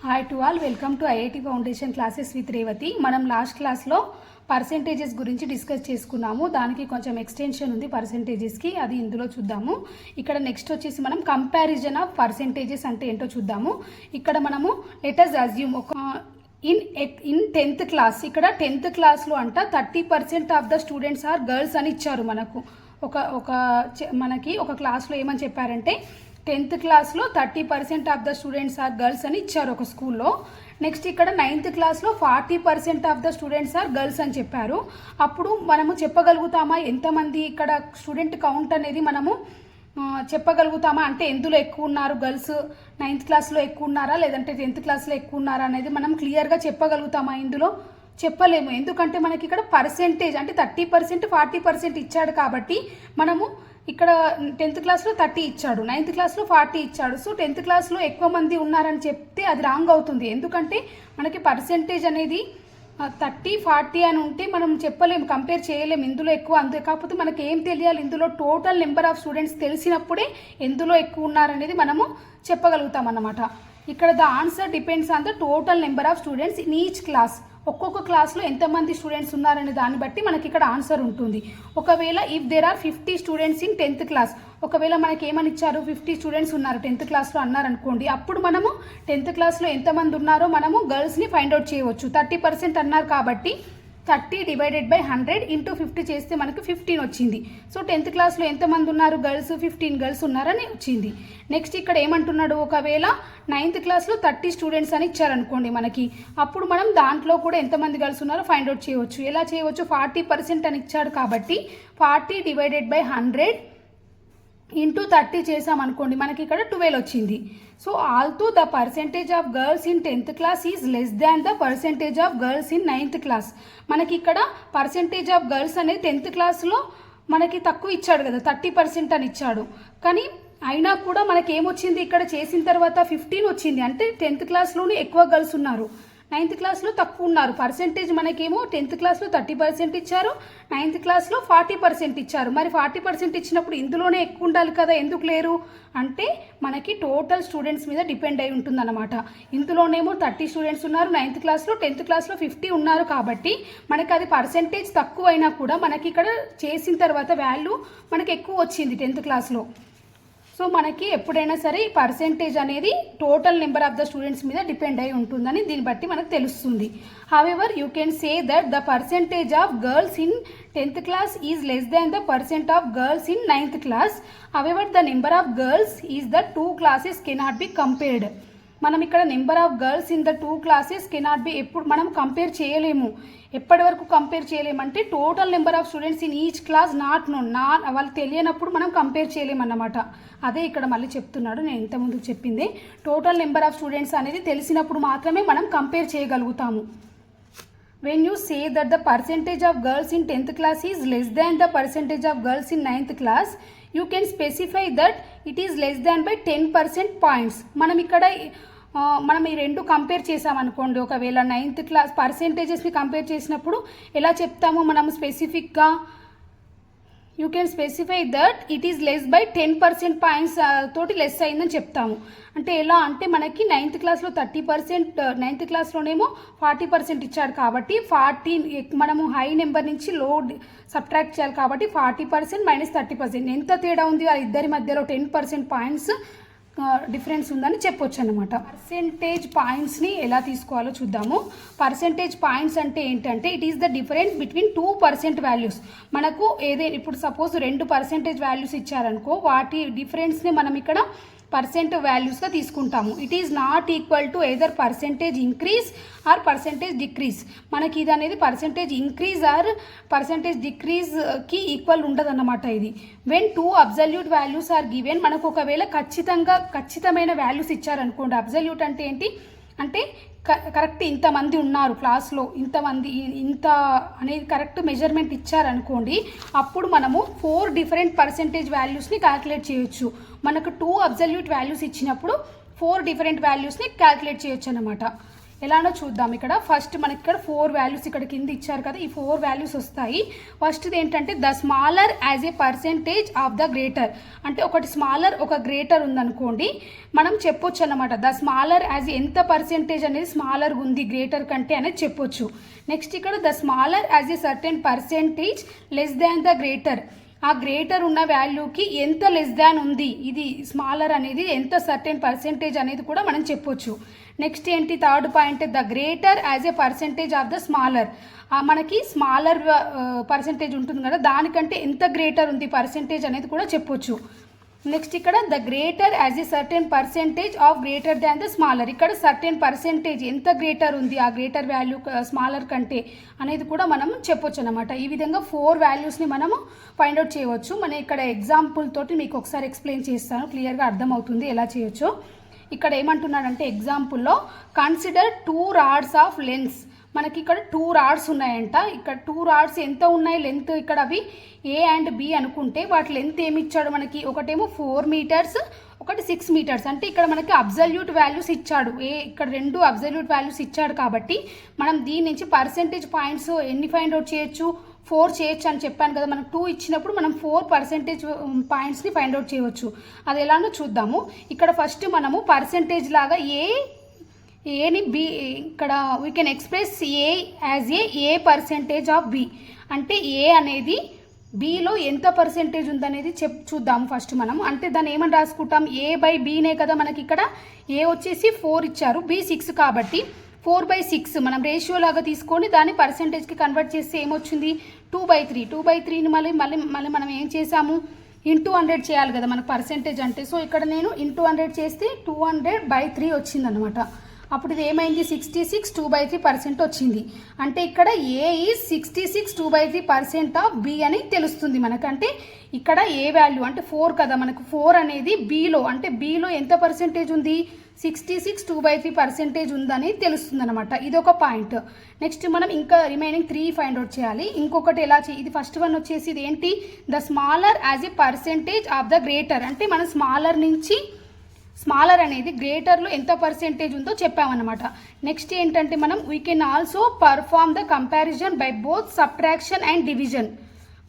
Hi to all, welcome to IIT foundation classes with Revathi. మనం last క్లాస్లో percentages గురించి discuss చేసుకున్నాము. దానికి కొంచెం ఎక్స్టెన్షన్ ఉంది పర్సెంటేజెస్కి, అది ఇందులో చూద్దాము. ఇక్కడ నెక్స్ట్ వచ్చేసి మనం కంపారిజన్ ఆఫ్ పర్సెంటేజెస్ అంటే ఏంటో చూద్దాము. ఇక్కడ మనము లెట్ us అజ్యూమ్ ఒక ఇన్ 10th క్లాస్, ఇక్కడ 10th క్లాస్లో అంట 30% of the students are girls అని ఇచ్చారు. మనకి ఒక క్లాస్లో ఏమని చెప్పారంటే 10th క్లాస్లో 30% of the students are girls అని ఇచ్చారు ఒక స్కూల్లో. నెక్స్ట్ ఇక్కడ 9th క్లాస్లో 40% of the students are girls అని చెప్పారు. అప్పుడు మనము చెప్పగలుగుతామా ఎంతమంది ఇక్కడ స్టూడెంట్ కౌంట్ అనేది మనము చెప్పగలుగుతామా, అంటే ఎందులో ఎక్కువ ఉన్నారు గర్ల్స్, 9th క్లాస్లో ఎక్కువ ఉన్నారా లేదంటే 10th క్లాస్లో ఎక్కువ ఉన్నారా అనేది మనం క్లియర్గా చెప్పగలుగుతామా? ఇందులో చెప్పలేము. ఎందుకంటే మనకి ఇక్కడ పర్సెంటేజ్ అంటే 30% 40% ఇచ్చాడు కాబట్టి మనము ఇక్కడ 10th క్లాస్లో 30 ఇచ్చాడు, 9th క్లాస్లో 40 ఇచ్చాడు. సో 10th క్లాస్లో ఎక్కువ మంది ఉన్నారని చెప్తే అది రాంగ్ అవుతుంది. ఎందుకంటే మనకి పర్సెంటేజ్ అనేది 30 40 అని ఉంటే మనం చెప్పలేము, కంపేర్ చేయలేము ఇందులో ఎక్కువ అంతే. కాకపోతే మనకి ఏం తెలియాలి, ఇందులో టోటల్ నెంబర్ ఆఫ్ స్టూడెంట్స్ తెలిసినప్పుడే ఎందులో ఎక్కువ ఉన్నారనేది మనము చెప్పగలుగుతాం అన్నమాట. ఇక్కడ the answer depends on the total number of students in each class. ఒక్కొక్క క్లాస్లో ఎంతమంది స్టూడెంట్స్ ఉన్నారనే దాన్ని బట్టి మనకి ఇక్కడ ఆన్సర్ ఉంటుంది. ఒకవేళ if there are 50 students in 10th class, ఒకవేళ మనకి ఏమని ఇచ్చారు 50 స్టూడెంట్స్ ఉన్నారు 10th క్లాస్లో అన్నారనుకోండి, అప్పుడు మనము 10th క్లాస్లో ఎంతమంది ఉన్నారో మనము గర్ల్స్ని ఫైండ్ అవుట్ చేయవచ్చు. 30% అన్నారు కాబట్టి 30 డివైడెడ్ బై 100 ఇంటూ 50 చేస్తే మనకు 15 వచ్చింది. సో 10th క్లాస్లో ఎంతమంది ఉన్నారు గర్ల్స్, 15 గర్ల్స్ ఉన్నారని వచ్చింది. నెక్స్ట్ ఇక్కడ ఏమంటున్నాడు, ఒకవేళ 9th క్లాస్లో 30 స్టూడెంట్స్ అని ఇచ్చారనుకోండి మనకి, అప్పుడు మనం దాంట్లో కూడా ఎంతమంది గర్ల్స్ ఉన్నారో ఫైండ్ అవుట్ చేయవచ్చు. ఎలా చేయవచ్చు, 40% అని ఇచ్చాడు కాబట్టి 40 డివైడెడ్ బై 100 ఇంటూ 30 చేసామనుకోండి మనకి ఇక్కడ 12 వచ్చింది. So ఆల్తో the percentage of girls in 10th class is less than the percentage of girls in 9th class. మనకి ఇక్కడ పర్సెంటేజ్ ఆఫ్ గర్ల్స్ అనేది 10th క్లాస్లో మనకి తక్కువ ఇచ్చాడు కదా, 30% అని ఇచ్చాడు. కానీ అయినా కూడా మనకి ఏమొచ్చింది, ఇక్కడ చేసిన తర్వాత 15 వచ్చింది. అంటే 10th క్లాస్లోనే ఎక్కువ గర్ల్స్ ఉన్నారు, 9th క్లాస్లో తక్కువ ఉన్నారు. పర్సెంటేజ్ మనకేమో 10th క్లాస్లో 30% ఇచ్చారు, 9th క్లాస్లో 40% ఇచ్చారు. మరి 40% ఇచ్చినప్పుడు ఇందులోనే ఎక్కువ ఉండాలి కదా, ఎందుకు లేరు అంటే మనకి టోటల్ స్టూడెంట్స్ మీద డిపెండ్ అయి ఉంటుందన్నమాట. ఇందులోనేమో 30 స్టూడెంట్స్ ఉన్నారు 9th క్లాస్లో, 10th క్లాస్లో 50 ఉన్నారు కాబట్టి మనకి అది పర్సెంటేజ్ తక్కువ అయినా కూడా మనకి ఇక్కడ చేసిన తర్వాత వాల్యూ మనకి ఎక్కువ వచ్చింది 10th క్లాస్లో. సో మనకి ఎప్పుడైనా సరే ఈ పర్సెంటేజ్ అనేది total number of the students మీద డిపెండ్ అయి ఉంటుందని దీన్ని బట్టి మనకు తెలుస్తుంది. However you can say that the percentage of girls in 10th class is less than the percent of girls in 9th class. However the number of girls is the 2 classes cannot be compared. మనం ఇక్కడ number of girls in the 2 classes cannot be ఎప్పుడు మనం compare చేయలేము. ఎప్పటి వరకు compare చేయలేమంటే total number of students in each class not known, వాళ్ళు తెలియనప్పుడు మనం కంపేర్ చేయలేమన్నమాట. అదే ఇక్కడ మళ్ళీ చెప్తున్నాడు, నేను ఇంతకుముందు చెప్పింది టోటల్ నెంబర్ ఆఫ్ స్టూడెంట్స్ అనేది తెలిసినప్పుడు మాత్రమే మనం కంపేర్ చేయగలుగుతాము. when you say that the percentage of girls in 10th class is less than the percentage of girls in 9th class, you can specify that it is less than by 10% points. మనం ఈ రెండు compare చేసామనుకోండి, ఒకవేళ 9th class పర్సెంటేజెస్ని compare చేసినప్పుడు ఎలా చెప్తాము మనం స్పెసిఫిక్గా, you can specify that it is less by 10% points తోటి లెస్ అయిందని చెప్తాము. అంటే ఎలా అంటే మనకి 9th క్లాస్లో 30%, 9th క్లాస్లోనేమో 40% ఇచ్చాడు కాబట్టి 40 మనము హై నెంబర్ నుంచి లో సబ్ట్రాక్ట్ చేయాలి కాబట్టి 40% మైనస్ 30% ఎంత తేడా ఉంది ఆ ఇద్దరి మధ్యలో 10% పాయింట్స్ డిఫరెన్స్ ఉందని చెప్పొచ్చు అనమాట. పర్సెంటేజ్ పాయింట్స్ని ఎలా తీసుకోవాలో చూద్దాము. పర్సెంటేజ్ పాయింట్స్ అంటే ఏంటంటే it is the difference between 2% values. మనకు ఇప్పుడు సపోజ్ 2% వాల్యూస్ ఇచ్చారనుకో, వాటి డిఫరెన్స్ని మనం ఇక్కడ పర్సెంట్ వాల్యూస్గా తీసుకుంటాము. It is not equal to either percentage increase or percentage decrease. మనకి ఇది అనేది పర్సెంటేజ్ ఇంక్రీజ్ ఆర్ పర్సెంటేజ్ డిక్రీజ్కి ఈక్వల్ ఉండదు అన్నమాట. ఇది when 2 absolute values are given, మనకు ఒకవేళ ఖచ్చితమైన వాల్యూస్ ఇచ్చారనుకోండి. అబ్జల్యూట్ అంటే ఏంటి అంటే కరెక్ట్ ఇంతమంది ఉన్నారు క్లాస్లో, ఇంత అనేది కరెక్ట్ మెజర్మెంట్ ఇచ్చారనుకోండి, అప్పుడు మనము 4 డిఫరెంట్ పర్సెంటేజ్ వాల్యూస్ని క్యాల్కులేట్ చేయొచ్చు. మనకు 2 అబ్జల్యూట్ వాల్యూస్ ఇచ్చినప్పుడు 4 డిఫరెంట్ వాల్యూస్ని క్యాల్కులేట్ చేయొచ్చు అనమాట. ఎలానో చూద్దాం. ఇక్కడ ఫస్ట్ మనకి ఇక్కడ 4 వాల్యూస్ ఇక్కడ కింద ఇచ్చారు కదా, ఈ 4 వాల్యూస్ వస్తాయి. ఫస్ట్ది ఏంటంటే the smaller as a percentage of the greater. అంటే ఒకటి స్మాలర్ ఒక గ్రేటర్ ఉందనుకోండి, మనం చెప్పొచ్చు అన్నమాట ద స్మాలర్ యాజ్ ఎంత పర్సెంటేజ్ అనేది స్మాలర్ ఉంది గ్రేటర్ కంటే అనేది చెప్పొచ్చు. నెక్స్ట్ ఇక్కడ the smaller as a certain percentage less than the greater. ఆ గ్రేటర్ ఉన్న వాల్యూకి ఎంత లెస్ దాన్ ఉంది, ఇది స్మాలర్ అనేది ఎంత సర్టెన్ పర్సెంటేజ్ అనేది కూడా మనం చెప్పొచ్చు. నెక్స్ట్ ఏంటి third point the greater as a percentage of the smaller. మనకి స్మాలర్ పర్సెంటేజ్ ఉంటుంది కదా, దానికంటే ఎంత గ్రేటర్ ఉంది పర్సెంటేజ్ అనేది కూడా చెప్పొచ్చు. నెక్స్ట్ ఇక్కడ the greater as a certain percentage of greater than the smaller. ఇక్కడ సర్టెన్ పర్సెంటేజ్ ఎంత గ్రేటర్ ఉంది ఆ గ్రేటర్ వాల్యూ స్మాలర్ కంటే అనేది కూడా మనం చెప్పొచ్చు అనమాట. ఈ విధంగా 4 వాల్యూస్ని మనము ఫైండ్ అవుట్ చేయవచ్చు. మనం ఇక్కడ ఎగ్జాంపుల్ తోటి మీకు ఒకసారి ఎక్స్ప్లెయిన్ చేస్తాను, క్లియర్గా అర్థమవుతుంది ఎలా చేయొచ్చో. ఇక్కడ ఏమంటున్నాడంటే ఎగ్జాంపుల్లో కన్సిడర్ 2 రాడ్స్ ఆఫ్ లెన్స్. మనకి ఇక్కడ 2 రాడ్స్ ఉన్నాయంట. ఇక్కడ 2 రాడ్స్ ఎంత ఉన్నాయి లెంత్, ఇక్కడ అవి ఏ అండ్ బి అనుకుంటే వాటి లెంత్ ఏమి ఇచ్చాడు మనకి, ఒకటేమో 4 మీటర్స్ ఒకటి 6 మీటర్స్. అంటే ఇక్కడ మనకి అబ్జల్యూట్ వాల్యూస్ ఇచ్చాడు, ఇక్కడ 2 అబ్జల్యూట్ వాల్యూస్ ఇచ్చాడు. కాబట్టి మనం దీని నుంచి పర్సెంటేజ్ పాయింట్స్ ఎన్ని ఫైండ్ అవుట్ చేయొచ్చు, 4 చేయొచ్చు అని చెప్పాను కదా. మనకు 2 ఇచ్చినప్పుడు మనం 4 పర్సెంటేజ్ పాయింట్స్ని ఫైండ్ అవుట్ చేయవచ్చు. అది ఎలానో చూద్దాము. ఇక్కడ ఫస్ట్ మనము పర్సెంటేజ్ లాగా ఏని బి, ఇక్కడ we can express A as a percentage of B. అంటే ఏ అనేది బిలో ఎంత పర్సెంటేజ్ ఉందనేది చూద్దాము ఫస్ట్ మనం. అంటే దాన్ని ఏమని రాసుకుంటాం, ఏ బై బీనే కదా. మనకి ఇక్కడ ఏ వచ్చేసి 4 ఇచ్చారు, బి 6 కాబట్టి 4/6 మనం రేషియో లాగా తీసుకొని దాన్ని పర్సెంటేజ్కి కన్వర్ట్ చేస్తే ఏమొచ్చింది 2/3. 2/3ని మళ్ళీ మనం ఏం చేసాము, ఇంటూ 100 చేయాలి కదా మనకు పర్సెంటేజ్ అంటే. సో ఇక్కడ నేను ఇంటూ 100 చేస్తే 200/3 వచ్చిందనమాట. అప్పుడు ఇది ఏమైంది 66 2/3% వచ్చింది. అంటే ఇక్కడ ఏ ఈజ్ 66 2/3% ఆఫ్ బి అని తెలుస్తుంది మనకంటే. ఇక్కడ ఏ వాల్యూ అంటే 4 కదా, మనకు 4 అనేది బిలో, అంటే బిలో ఎంత పర్సెంటేజ్ ఉంది 66 2/3% ఉందని తెలుస్తుంది అనమాట. ఇది ఒక పాయింట్. నెక్స్ట్ మనం ఇంకా రిమైనింగ్ 3 ఫైండ్ అవుట్ చేయాలి. ఇంకొకటి ఎలా ఇది ఫస్ట్ వన్ వచ్చేసి ఇది ఏంటి, the smaller as a percentage of the greater. అంటే మనం స్మాలర్ నుంచి స్మాలర్ అనేది గ్రేటర్లో ఎంత పర్సెంటేజ్ ఉందో చెప్పామన్నమాట. నెక్స్ట్ ఏంటంటే మనం we can also perform the comparison by both subtraction and division.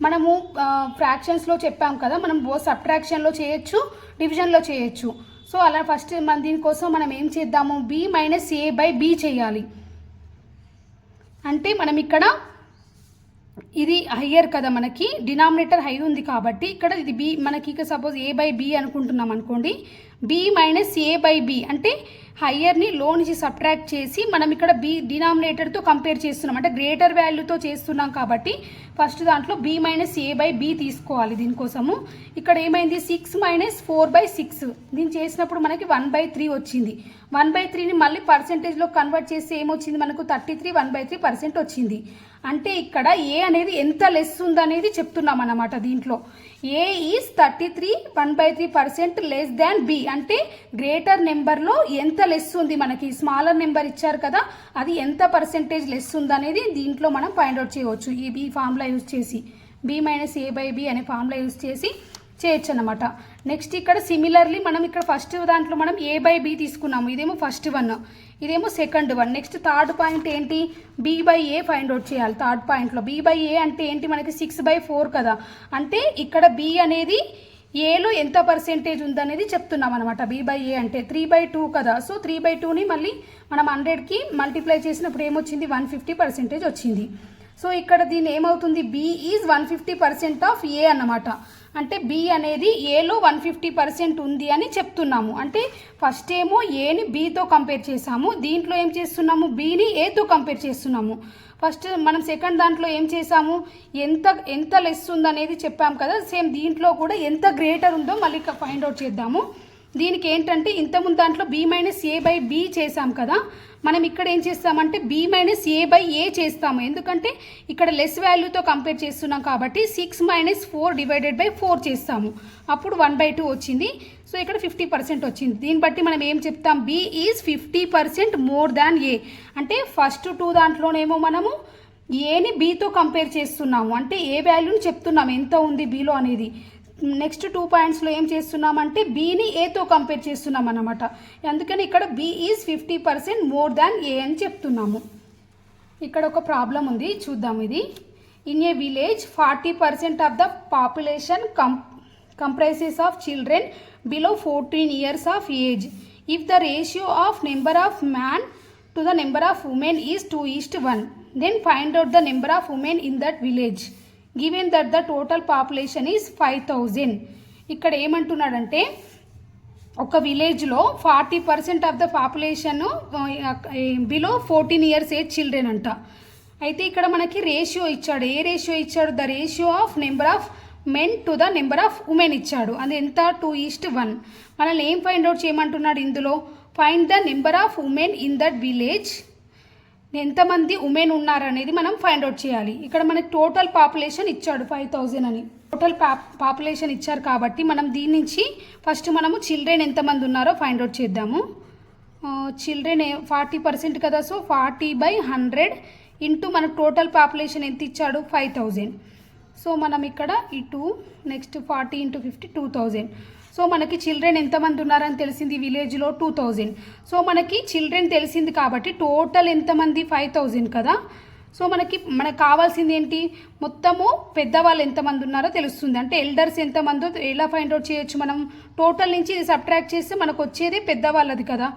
మనము ఫ్రాక్షన్స్లో చెప్పాం కదా, మనం బోత్ సబ్ట్రాక్షన్లో చేయొచ్చు డివిజన్లో చేయొచ్చు. సో అలా ఫస్ట్ మన దీనికోసం మనం ఏం చేద్దాము, B minus A by B చేయాలి. అంటే మనం ఇక్కడ ఇది హయ్యర్ కదా, మనకి డినామినేటర్ హై ఉంది కాబట్టి ఇక్కడ ఇది బి, మనకి ఇక సపోజ్ ఏ బై బి అనుకుంటున్నాం అనుకోండి, B minus A by B అంటే హయ్యర్ని లో నుంచి సబ్ట్రాక్ట్ చేసి మనం ఇక్కడ బి డినామినేటర్తో కంపేర్ చేస్తున్నాం, అంటే గ్రేటర్ వాల్యూతో చేస్తున్నాం కాబట్టి ఫస్ట్ దాంట్లో B minus A by B తీసుకోవాలి. దీనికోసము ఇక్కడ ఏమైంది 6 మైనస్ 4/6 దీన్ని చేసినప్పుడు మనకి 1/3 వచ్చింది. 1/3ని మళ్ళీ పర్సెంటేజ్లో కన్వర్ట్ చేస్తే ఏమొచ్చింది మనకు 33 1/3% వచ్చింది. అంటే ఇక్కడ ఏ అనేది ఎంత లెస్ ఉందనేది చెప్తున్నాం అన్నమాట. దీంట్లో ఏ ఈజ్ 33 1/3% లెస్ దాన్ బి. అంటే గ్రేటర్ నెంబర్లో ఎంత లెస్ ఉంది, మనకి స్మాలర్ నెంబర్ ఇచ్చారు కదా, అది ఎంత పర్సెంటేజ్ లెస్ ఉందనేది దీంట్లో మనం ఫైండ్ అవుట్ చేయవచ్చు. ఈ బి ఫార్ములా యూజ్ చేసి B minus A by B అనే ఫార్ములా యూజ్ చేసి చేయొచ్చు అనమాట. నెక్స్ట్ ఇక్కడ సిమిలర్లీ మనం ఇక్కడ ఫస్ట్ దాంట్లో మనం ఏ బై బి తీసుకున్నాము, ఇదేమో ఫస్ట్ వన్, ఇదేమో second one. Next third point ఏంటి, B by A find out చేయాలి. థర్డ్ పాయింట్లో బి బై ఏ అంటే ఏంటి, మనకి 6/4 కదా, అంటే ఇక్కడ బి అనేది ఏలో ఎంత పర్సెంటేజ్ ఉందనేది చెప్తున్నాం అనమాట. బి బై ఏ అంటే 3/2 కదా, సో 3/2ని మళ్ళీ మనం 100కి మల్టిప్లై చేసినప్పుడు ఏమొచ్చింది 150% వచ్చింది. సో ఇక్కడ దీన్ని ఏమవుతుంది, బి ఈజ్ 150% ఆఫ్ ఏ అన్నమాట. అంటే బి అనేది ఏలో 150% ఉంది అని చెప్తున్నాము. అంటే ఫస్ట్ ఏమో ఏని బితో కంపేర్ చేసాము, దీంట్లో ఏం చేస్తున్నాము బిని ఏతో కంపేర్ చేస్తున్నాము. ఫస్ట్ మనం సెకండ్ దాంట్లో ఏం చేసాము, ఎంత లెస్ ఉందనేది చెప్పాం కదా, సేమ్ దీంట్లో కూడా ఎంత గ్రేటర్ ఉందో మళ్ళీ ఫైండ్ అవుట్ చేద్దాము. దీనికి ఏంటంటే ఇంతకుముందు దాంట్లో B minus A by B చేసాం కదా, మనం ఇక్కడ ఏం చేస్తామంటే B minus A by A చేస్తాము. ఎందుకంటే ఇక్కడ లెస్ వాల్యూతో కంపేర్ చేస్తున్నాం కాబట్టి 6 మైనస్ 4/4 చేస్తాము, అప్పుడు 1/2 వచ్చింది. సో ఇక్కడ 50% వచ్చింది. దీన్ని బట్టి మనం ఏం చెప్తాం, బి ఈజ్ 50% మోర్ దాన్ ఏ. అంటే ఫస్ట్ 2 దాంట్లోనేమో మనము ఏని బితో కంపేర్ చేస్తున్నాము, అంటే ఏ వాల్యూని చెప్తున్నాము ఎంత ఉంది బిలో అనేది. నెక్స్ట్ 2 పాయింట్స్లో ఏం చేస్తున్నామంటే బీని ఏతో కంపేర్ చేస్తున్నాం అన్నమాట. అందుకని ఇక్కడ బి ఈజ్ 50% మోర్ దాన్ ఏ అని చెప్తున్నాము. ఇక్కడ ఒక ప్రాబ్లం ఉంది, చూద్దాం ఇది. In a village 40% of the population comprises of children below 14 years of age. If the ratio of number of man to the number of women is 2:1, then find out the number of women in that village given that the total population is 5000. ఇక్కడ ఏమంటున్నాడంటే ఒక విలేజ్లో 40% of the population below 14 years age children అంట. అయితే ఇక్కడ మనకి ratio ఇచ్చాడు. ఏ ratio ఇచ్చాడు? The ratio of number of men to the number of women ఇచ్చాడు. అది ఎంత? 2:1. మనల్ని ఏం ఫైండ్ అవుట్ చేయమంటున్నాడు ఇందులో? Find the number of women in that village. ఎంతమంది ఉమెన్ ఉన్నారనేది మనం ఫైండ్ అవుట్ చేయాలి. ఇక్కడ మనకి టోటల్ పాపులేషన్ ఇచ్చాడు 5000 అని. టోటల్ పాపులేషన్ ఇచ్చారు కాబట్టి మనం దీని నుంచి ఫస్ట్ మనము చిల్డ్రన్ ఎంతమంది ఉన్నారో ఫైండ్ అవుట్ చేద్దాము. చిల్డ్రన్ 40% కదా, సో 40/100 ఇంటూ మనకు టోటల్ పాపులేషన్ ఎంత ఇచ్చాడు? 5000. సో మనం ఇక్కడ ఈ 2 నెక్స్ట్ 40 × 50 2000. సో మనకి చిల్డ్రన్ ఎంతమంది ఉన్నారని తెలిసింది విలేజ్లో 2000. సో మనకి చిల్డ్రన్ తెలిసింది కాబట్టి టోటల్ ఎంతమంది? 5000 కదా. సో మనకు కావాల్సింది ఏంటి? మొత్తము పెద్దవాళ్ళు ఎంతమంది ఉన్నారో తెలుస్తుంది. అంటే ఎల్డర్స్ ఎంతమందో ఎలా ఫైండ్ అవుట్ చేయొచ్చు మనం? టోటల్ నుంచి ఇది సబ్ట్రాక్ట్ చేస్తే మనకు వచ్చేది పెద్దవాళ్ళది కదా.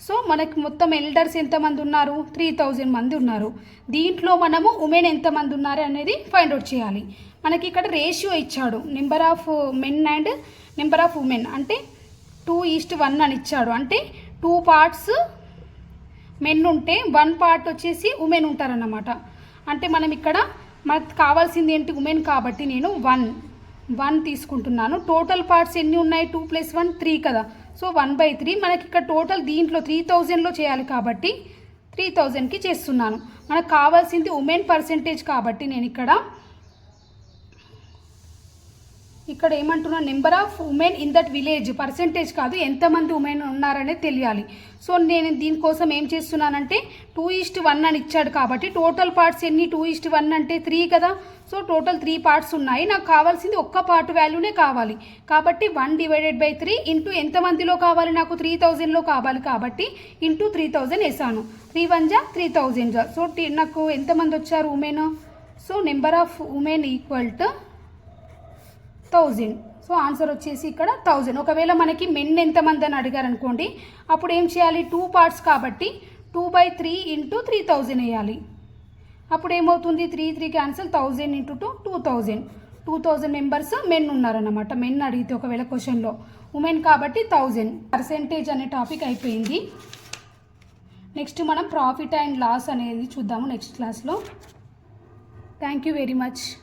సో మనకి మొత్తం ఎల్డర్స్ ఎంతమంది ఉన్నారు? 3000 మంది ఉన్నారు. దీంట్లో మనము ఉమెన్ ఎంతమంది ఉన్నారు అనేది ఫైండ్ అవుట్ చేయాలి. మనకి ఇక్కడ రేషియో ఇచ్చాడు, number of men and number of women అంటే 2:1 అని ఇచ్చాడు. అంటే 2 పార్ట్స్ మెన్ ఉంటే 1 పార్ట్ వచ్చేసి ఉమెన్ ఉంటారన్నమాట. అంటే మనం ఇక్కడ మనకు కావాల్సింది ఏంటి? ఉమెన్ కాబట్టి నేను 1 తీసుకుంటున్నాను. టోటల్ పార్ట్స్ ఎన్ని ఉన్నాయి? 2 + 1 3 కదా. సో 1/3. మనకి ఇక్కడ టోటల్ దీంట్లో 3000లో చేయాలి కాబట్టి 3000కి చేస్తున్నాను. మనకు కావాల్సింది ఉమెన్ పర్సెంటేజ్ కాబట్టి నేను ఇక్కడ ఏమంటున్నాను? Number of women in that village, percentage కాదు, ఎంతమంది ఉమెన్ ఉన్నారనేది తెలియాలి. సో నేను దీనికోసం ఏం చేస్తున్నానంటే 2:1 అని ఇచ్చాడు కాబట్టి టోటల్ పార్ట్స్ ఎన్ని? 2:1 అంటే 3 కదా. సో టోటల్ 3 పార్ట్స్ ఉన్నాయి. నాకు కావాల్సింది ఒక్క పార్ట్ వాల్యూనే కావాలి కాబట్టి 1/3 ఇంటూ ఎంతమందిలో కావాలి? నాకు 3000లో కావాలి కాబట్టి ఇంటూ 3000 వేసాను. 3 × 1 = 3000. సో నాకు ఎంతమంది వచ్చారు women? So number of women equal to 1000. So answer వచ్చేసి ఇక్కడ 1000. ఒకవేళ మనకి మెన్ ఎంతమంది అని అడిగారు అనుకోండి, అప్పుడు ఏం చేయాలి? 2 పార్ట్స్ కాబట్టి 2/3 ఇంటూ 3000 వేయాలి. అప్పుడు ఏమవుతుంది? 3 క్యాన్సల్, 1000 × 2 2000. 2000 మెంబర్స్ మెన్ ఉన్నారన్నమాట. మెన్ అడిగితే ఒకవేళ క్వశ్చన్లో ఉమెన్ కాబట్టి 1000. పర్సెంటేజ్ అనే టాపిక్ అయిపోయింది. నెక్స్ట్ మనం ప్రాఫిట్ అండ్ లాస్ అనేది చూద్దాము నెక్స్ట్ క్లాస్లో. Thank you very much.